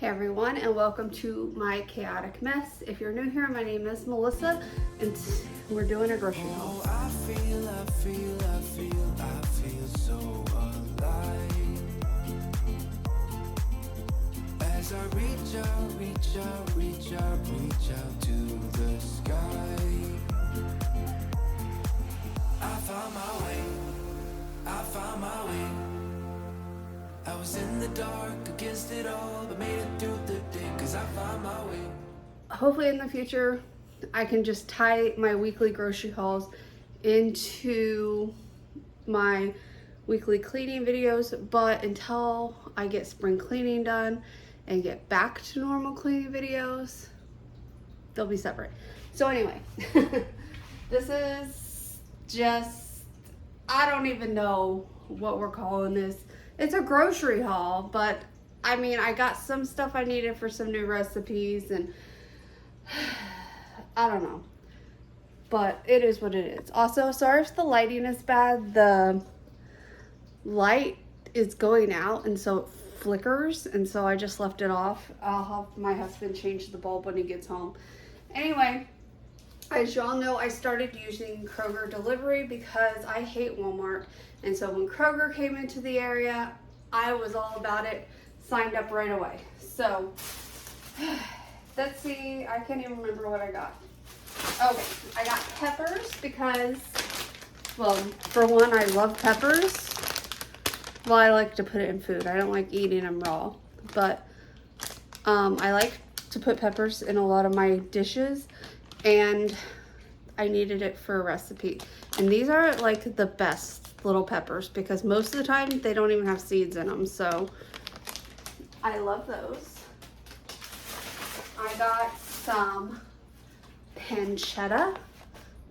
Hey everyone, and welcome to my chaotic mess. If you're new here, my name is Melissa, and we're doing a grocery haul. I feel so alive. As I reach out to the sky. I found my way. I was in the dark against it all, but made it through the day, 'cause I found my way. Hopefully in the future, I can just tie my weekly grocery hauls into my weekly cleaning videos, but until I get spring cleaning done and get back to normal cleaning videos, they'll be separate. So anyway, this is just, I don't even know what we're calling this. It's a grocery haul, but I mean, I got some stuff I needed for some new recipes, and I don't know, but it is what it is. Also, sorry if the lighting is bad. The light is going out, and so it flickers, and so I just left it off. I'll have my husband change the bulb when he gets home. Anyway, as y'all know, I started using Kroger delivery because I hate Walmart. And so when Kroger came into the area, I was all about it, signed up right away. So, let's see, I can't even remember what I got. Okay, I got peppers because, well, for one, I love peppers. Well, I like to put it in food. I don't like eating them raw. But I like to put peppers in a lot of my dishes, and I needed it for a recipe. And these are like the best little peppers because most of the time they don't even have seeds in them. So I love those. I got some pancetta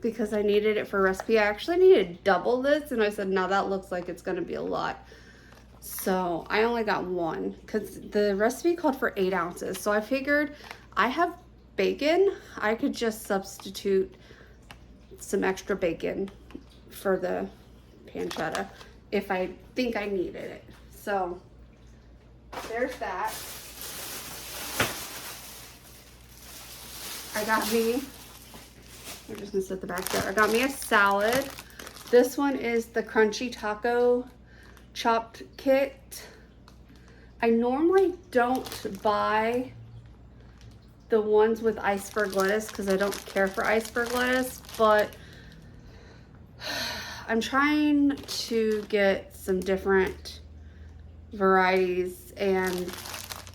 because I needed it for a recipe. I actually needed double this, and I said, no, that looks like it's gonna be a lot. So I only got one because the recipe called for 8 ounces. So I figured I have bacon. I could just substitute some extra bacon for the pancetta if I think I needed it. So there's that. We're just gonna set the back there. I got me a salad. This one is the crunchy taco chopped kit. I normally don't buy the ones with iceberg lettuce because I don't care for iceberg lettuce, but I'm trying to get some different varieties, and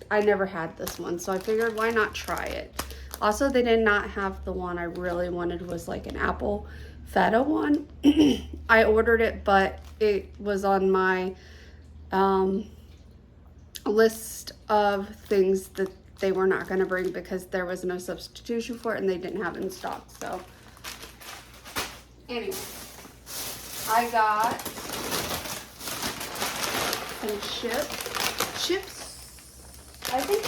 I never had this one, so I figured why not try it. Also, they did not have the one I really wanted, was like an apple feta one. I ordered it, but it was on my list of things that they were not going to bring because there was no substitution for it and they didn't have it in stock. So anyway, I got some chips. I think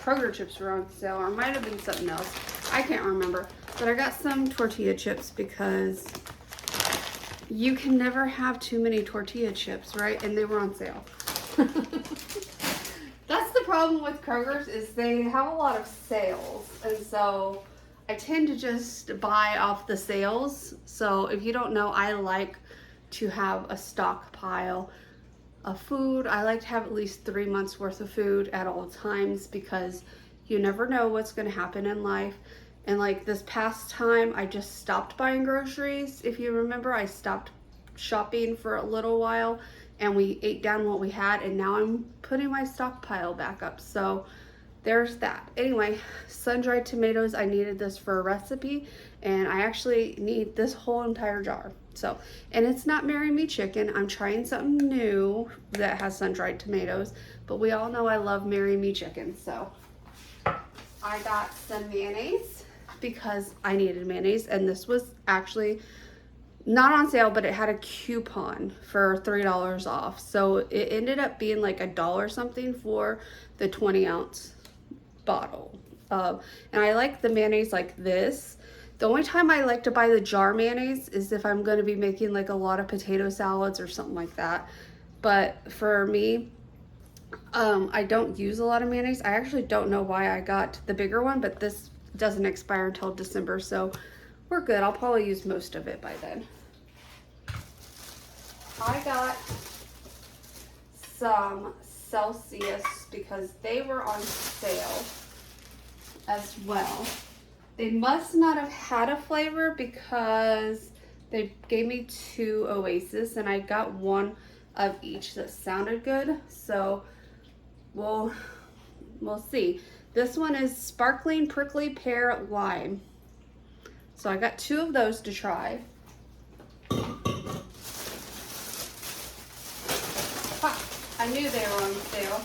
Kroger chips were on sale, or it might have been something else. I can't remember. But I got some tortilla chips because you can never have too many tortilla chips, right? And they were on sale. That's the problem with Kroger's, is they have a lot of sales. And so I tend to just buy off the sales. So if you don't know, I like to have a stockpile of food. I like to have at least 3 months worth of food at all times because you never know what's going to happen in life. And like this past time, I just stopped buying groceries. If you remember, I stopped shopping for a little while and we ate down what we had, and now I'm putting my stockpile back up. So there's that. Anyway, sun-dried tomatoes. I needed this for a recipe, and I actually need this whole entire jar. So, and it's not Marry Me chicken. I'm trying something new that has sun-dried tomatoes, but we all know I love Marry Me chicken. So I got some mayonnaise because I needed mayonnaise, and this was actually not on sale, but it had a coupon for $3 off. So it ended up being like $1 something for the 20-ounce bottle. And I like the mayonnaise like this. The only time I like to buy the jar mayonnaise is if I'm going to be making like a lot of potato salads or something like that. But for me, I don't use a lot of mayonnaise. I actually don't know why I got the bigger one, but this doesn't expire until December, so we're good. I'll probably use most of it by then. I got some Celsius because they were on sale as well. They must not have had a flavor because they gave me 2 Oasis and I got one of each that sounded good. So we'll see. This one is sparkling prickly pear lime. So I got 2 of those to try. I knew they were on sale.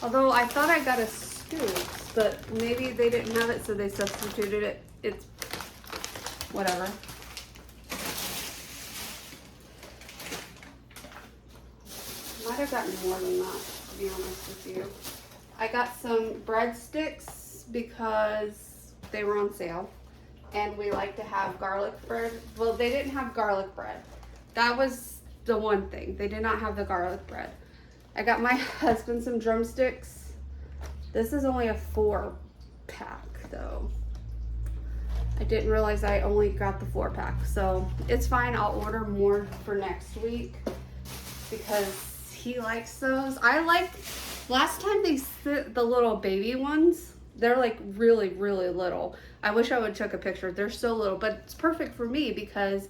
Although I thought I got a scoop, but maybe they didn't have it, so they substituted it. It's whatever. Might have gotten more than that, to be honest with you. I got some breadsticks because they were on sale, and we like to have garlic bread. Well, they didn't have garlic bread. That was the one thing. They did not have the garlic bread. I got my husband some drumsticks. This is only a 4-pack though. I didn't realize I only got the 4-pack, so it's fine. I'll order more for next week because he likes those. I like, last time they sent the little baby ones. They're like really, really little. I wish I would took a picture. They're so little, but it's perfect for me because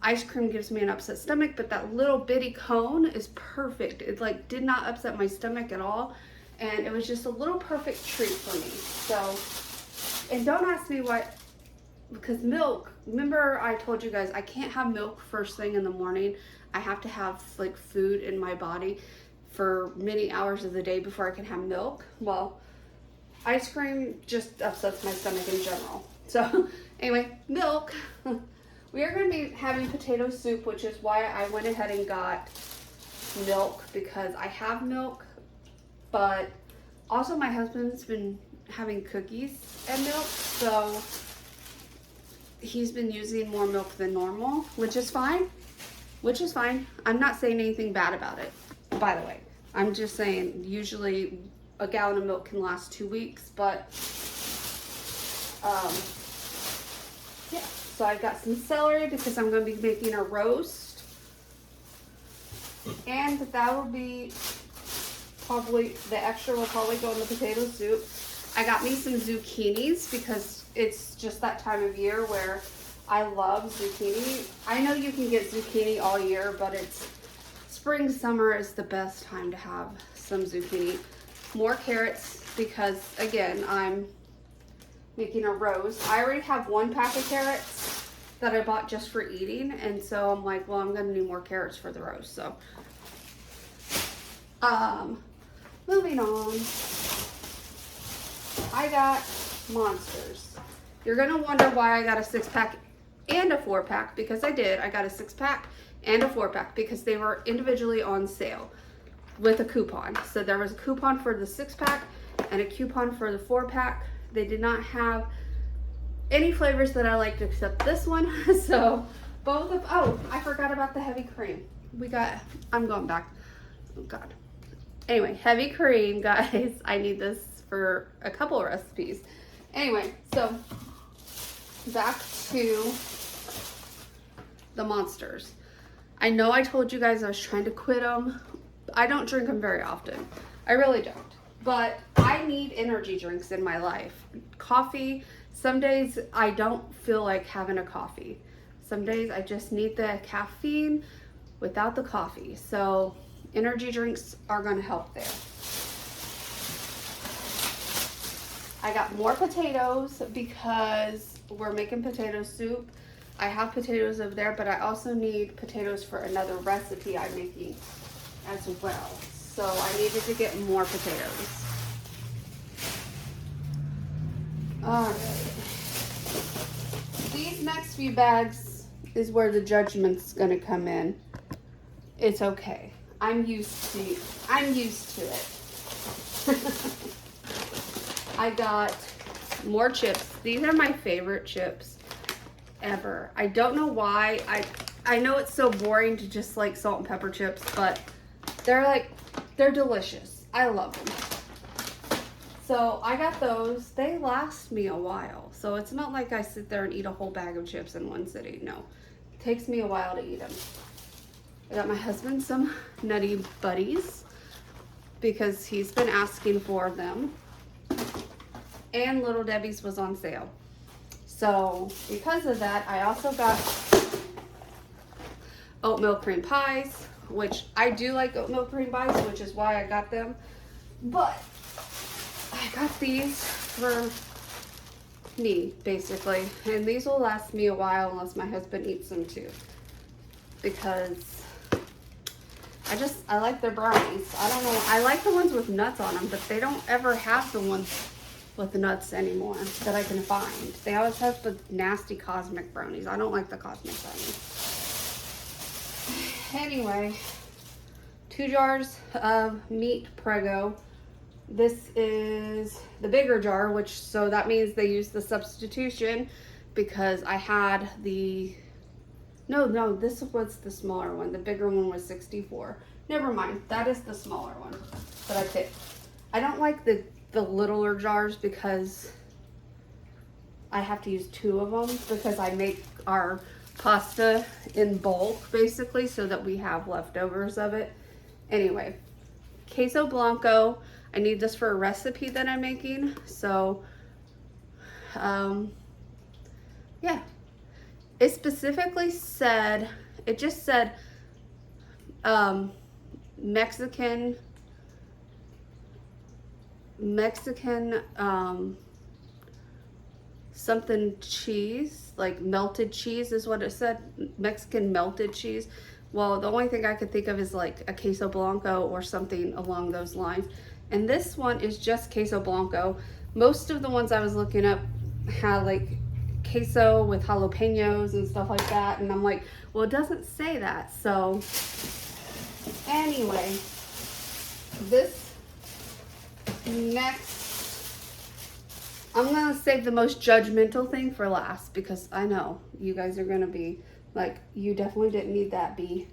ice cream gives me an upset stomach, but that little bitty cone is perfect. It like did not upset my stomach at all, and it was just a little perfect treat for me. So, and don't ask me what, because milk, remember I told you guys I can't have milk first thing in the morning. I have to have like food in my body for many hours of the day before I can have milk. Well, ice cream just upsets my stomach in general. So anyway, milk. We are going to be having potato soup, which is why I went ahead and got milk, because I have milk, but also my husband's been having cookies and milk, so he's been using more milk than normal, which is fine. I'm not saying anything bad about it, by the way. I'm just saying usually a gallon of milk can last 2 weeks, but yeah. So I got some celery because I'm going to be making a roast. And that will be probably, the extra will probably go in the potato soup. I got me some zucchinis because it's just that time of year where I love zucchini. I know you can get zucchini all year, but it's spring, summer is the best time to have some zucchini. More carrots because, again, I'm making a roast. I already have 1 pack of carrots that I bought just for eating, and so I'm like, well, I'm gonna need more carrots for the roast. So moving on, I got Monsters. You're gonna wonder why I got a 6-pack and a 4-pack, because I did. I got a 6-pack and a 4-pack because they were individually on sale with a coupon. So there was a coupon for the 6-pack and a coupon for the 4-pack. They did not have any flavors that I liked except this one. So both of, oh, I forgot about the heavy cream. I'm going back. Oh God. Anyway, heavy cream, guys. I need this for a couple of recipes. Anyway, so back to the Monsters. I know I told you guys I was trying to quit them. I don't drink them very often. I really don't. But I need energy drinks in my life. Coffee, some days I don't feel like having a coffee. Some days I just need the caffeine without the coffee. So energy drinks are gonna help there. I got more potatoes because we're making potato soup. I have potatoes over there, but I also need potatoes for another recipe I'm making as well. So I needed to get more potatoes. Alright. These next few bags is where the judgment's gonna come in. It's okay. I'm used to it. I got more chips. These are my favorite chips ever. I don't know why. I know it's so boring to just like salt and pepper chips, but they're they're delicious. I love them. So I got those. They last me a while. So it's not like I sit there and eat a whole bag of chips in one sitting. No, it takes me a while to eat them. I got my husband some Nutty Buddies because he's been asking for them. And Little Debbie's was on sale. So because of that, I also got oatmeal cream pies, which I do like oatmeal cream pies, which is why I got them. But I got these for me, basically. And these will last me a while unless my husband eats them too. Because I like their brownies. I don't know. I like the ones with nuts on them, but they don't ever have the ones with the nuts anymore that I can find. They always have the nasty cosmic brownies. I don't like the cosmic brownies. Anyway, 2 jars of meat Prego. This is the bigger jar, so that means they use the substitution because I had no, this was the smaller one. The bigger one was 64. Never mind, that is the smaller one that I picked. I don't like the littler jars because I have to use 2 of them because I make our pasta in bulk basically so that we have leftovers of it. Anyway, queso blanco. I need this for a recipe that I'm making. So, yeah. It specifically said, it just said Mexican something cheese, like melted cheese is what it said. Mexican melted cheese. Well, the only thing I could think of is like a queso blanco or something along those lines. And this one is just queso blanco. Most of the ones I was looking up had like queso with jalapenos and stuff like that. And I'm like, well, it doesn't say that. So anyway, this next, I'm gonna save the most judgmental thing for last because I know you guys are gonna be like, you definitely didn't need that, B.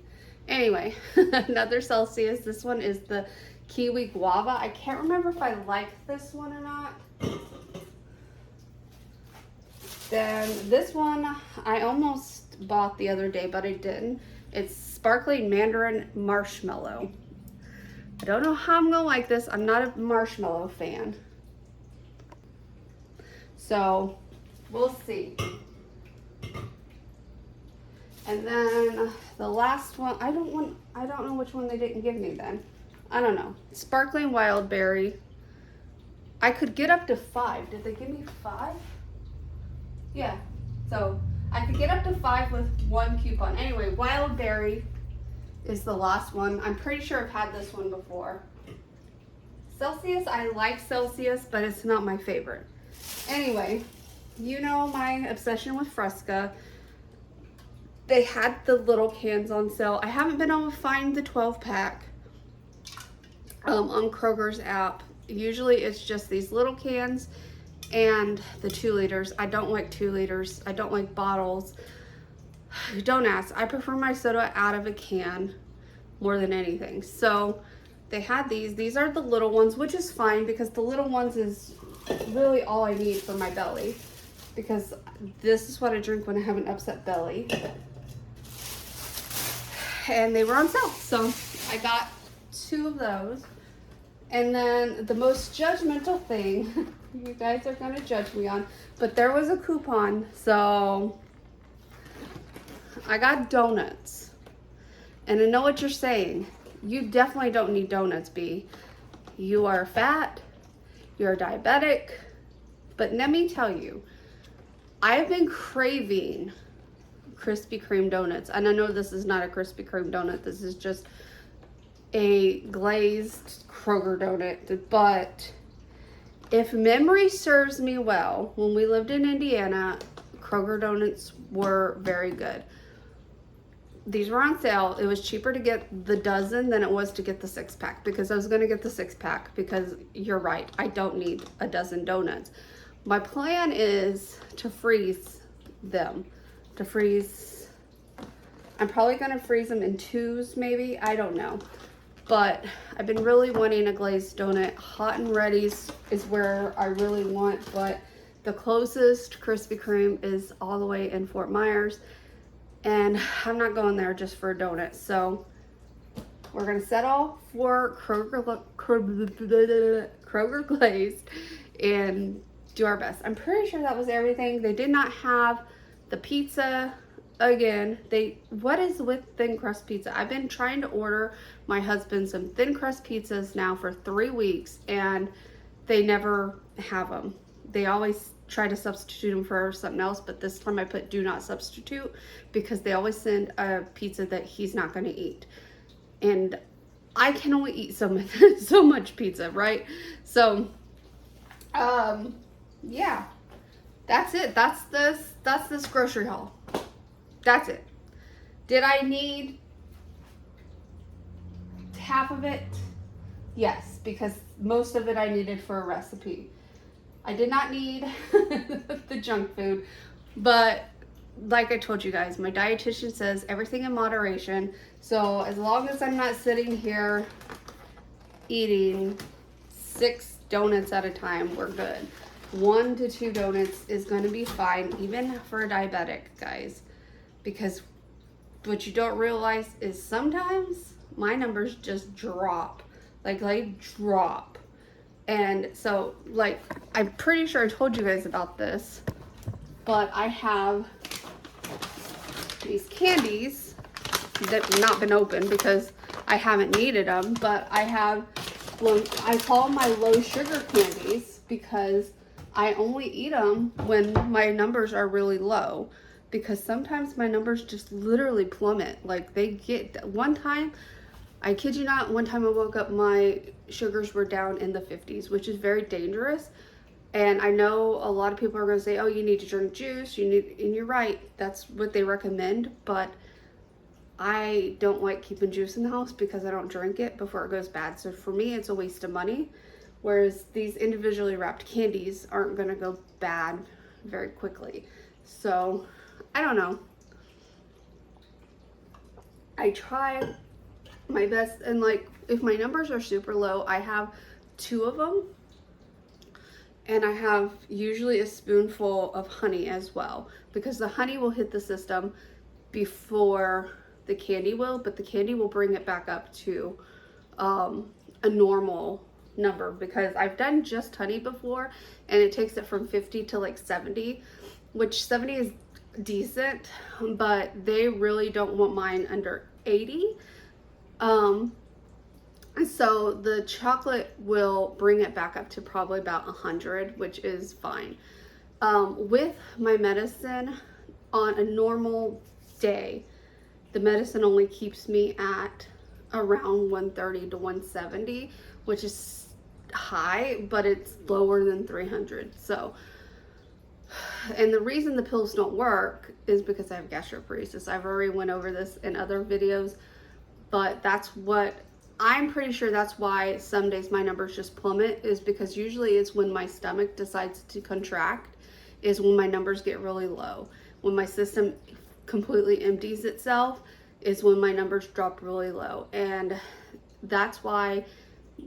Anyway, another Celsius. This one is the Kiwi Guava. I can't remember if I like this one or not. Then this one I almost bought the other day, but I didn't. It's Sparkling Mandarin Marshmallow. I don't know how I'm gonna like this. I'm not a marshmallow fan. So we'll see. And then the last one, I don't know which one they didn't give me then. I don't know. Sparkling Wild Berry. I could get up to 5. Did they give me 5? Yeah. So I could get up to 5 with 1 coupon. Anyway, Wild Berry is the last one. I'm pretty sure I've had this one before. Celsius, I like Celsius, but it's not my favorite. Anyway, you know my obsession with Fresca. They had the little cans on sale. I haven't been able to find the 12-pack on Kroger's app. Usually it's just these little cans and the 2 liters. I don't like 2 liters. I don't like bottles. Don't ask. I prefer my soda out of a can more than anything. So they had these. These are the little ones, which is fine because the little ones is really all I need for my belly because this is what I drink when I have an upset belly. And they were on sale, so I got 2 of those. And then the most judgmental thing, you guys are gonna judge me on, but there was a coupon, so I got donuts. And I know what you're saying. You definitely don't need donuts, B. You are fat, you're diabetic, but let me tell you, I've been craving Krispy Kreme donuts. And I know this is not a Krispy Kreme donut. This is just a glazed Kroger donut. But if memory serves me well, when we lived in Indiana, Kroger donuts were very good. These were on sale. It was cheaper to get the dozen than it was to get the 6-pack because I was going to get the 6-pack because you're right. I don't need a dozen donuts. My plan is to freeze them. I'm probably gonna freeze them in 2s maybe, I don't know. But I've been really wanting a glazed donut. Hot and Ready's is where I really want, but the closest Krispy Kreme is all the way in Fort Myers, and I'm not going there just for a donut. So we're gonna settle for Kroger glazed and do our best. I'm pretty sure that was everything. They did not have the pizza. Again, what is with thin crust pizza? I've been trying to order my husband some thin crust pizzas now for 3 weeks, and they never have them. They always try to substitute them for something else, but this time I put do not substitute because they always send a pizza that he's not going to eat. And I can only eat so much pizza, right? So, yeah, that's it. That's this grocery haul. That's it. Did I need half of it? Yes, because most of it I needed for a recipe. I did not need the junk food, but like I told you guys, my dietitian says everything in moderation. So as long as I'm not sitting here eating 6 donuts at a time, we're good. 1 to 2 donuts is going to be fine, even for a diabetic, guys. Because what you don't realize is sometimes my numbers just drop. Like they drop. And so, like, I'm pretty sure I told you guys about this, but I have these candies that have not been opened because I haven't needed them, but I have, well, I call them my low sugar candies because I only eat them when my numbers are really low, because sometimes my numbers just literally plummet. Like they get, one time, I kid you not, one time I woke up, my sugars were down in the 50s, which is very dangerous. And I know a lot of people are going to say, oh, you need to drink juice, and you're right, that's what they recommend, but I don't like keeping juice in the house because I don't drink it before it goes bad. So for me, it's a waste of money. Whereas these individually wrapped candies aren't going to go bad very quickly. So I don't know. I try my best, and like if my numbers are super low, I have 2 of them, and I have usually a spoonful of honey as well, because the honey will hit the system before the candy will, but the candy will bring it back up to a normal number, because I've done just honey before and it takes it from 50 to like 70, which 70 is decent, but they really don't want mine under 80. So the chocolate will bring it back up to probably about 100, which is fine. With my medicine, on a normal day, the medicine only keeps me at around 130 to 170, which is high, but it's lower than 300. So, and the reason the pills don't work is because I have gastroparesis. I've already went over this in other videos, but that's what, I'm pretty sure that's why some days my numbers just plummet, is because usually it's when my stomach decides to contract, is when my numbers get really low. When my system completely empties itself is when my numbers drop really low. And that's why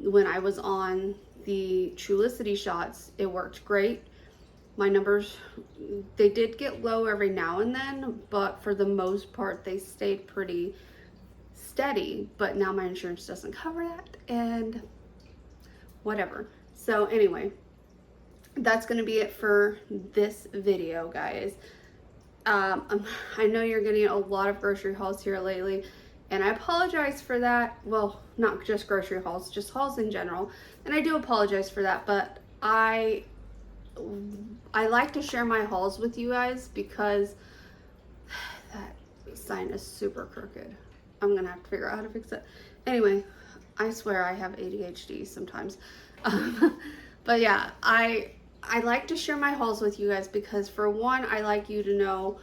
when I was on the Trulicity shots, it worked great. My numbers, they did get low every now and then, but for the most part they stayed pretty steady. But now my insurance doesn't cover that, and whatever. So anyway, that's gonna be it for this video, guys. I know you're getting a lot of grocery hauls here lately, and I apologize for that. Well, not just grocery hauls, just hauls in general, and I do apologize for that, but I like to share my hauls with you guys because that sign is super crooked. I'm gonna have to figure out how to fix it. Anyway, I swear I have ADHD sometimes. But yeah, I like to share my hauls with you guys because, for one, I like you to know,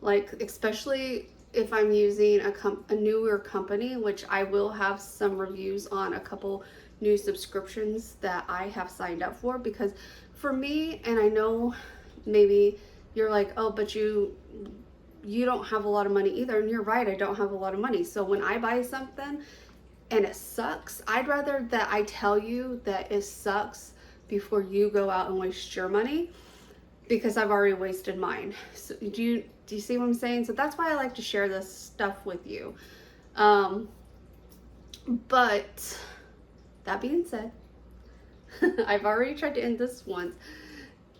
like, especially if I'm using a newer company, which I will have some reviews on a couple new subscriptions that I have signed up for. Because for me, and I know maybe you're like, oh, but you don't have a lot of money either, and you're right, I don't have a lot of money. So when I buy something, and it sucks. I'd rather that I tell you that it sucks before you go out and waste your money, because I've already wasted mine. So do you see what I'm saying? So that's why I like to share this stuff with you. But that being said, I've already tried to end this once.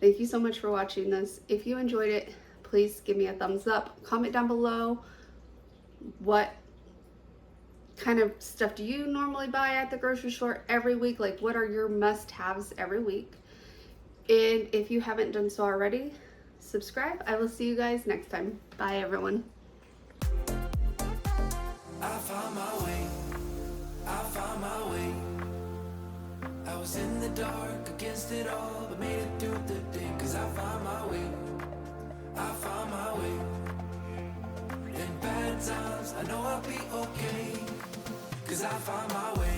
Thank you so much for watching this. If you enjoyed it, please give me a thumbs up. Comment down below what kind of stuff do you normally buy at the grocery store every week? Like, what are your must-haves every week? And if you haven't done so already, subscribe. I will see you guys next time. Bye, everyone. I found my way, I found my way. I was in the dark against it all, but made it through the day, cause I found my way, I found my way. In bad times, I know I'll be okay, cause I found my way.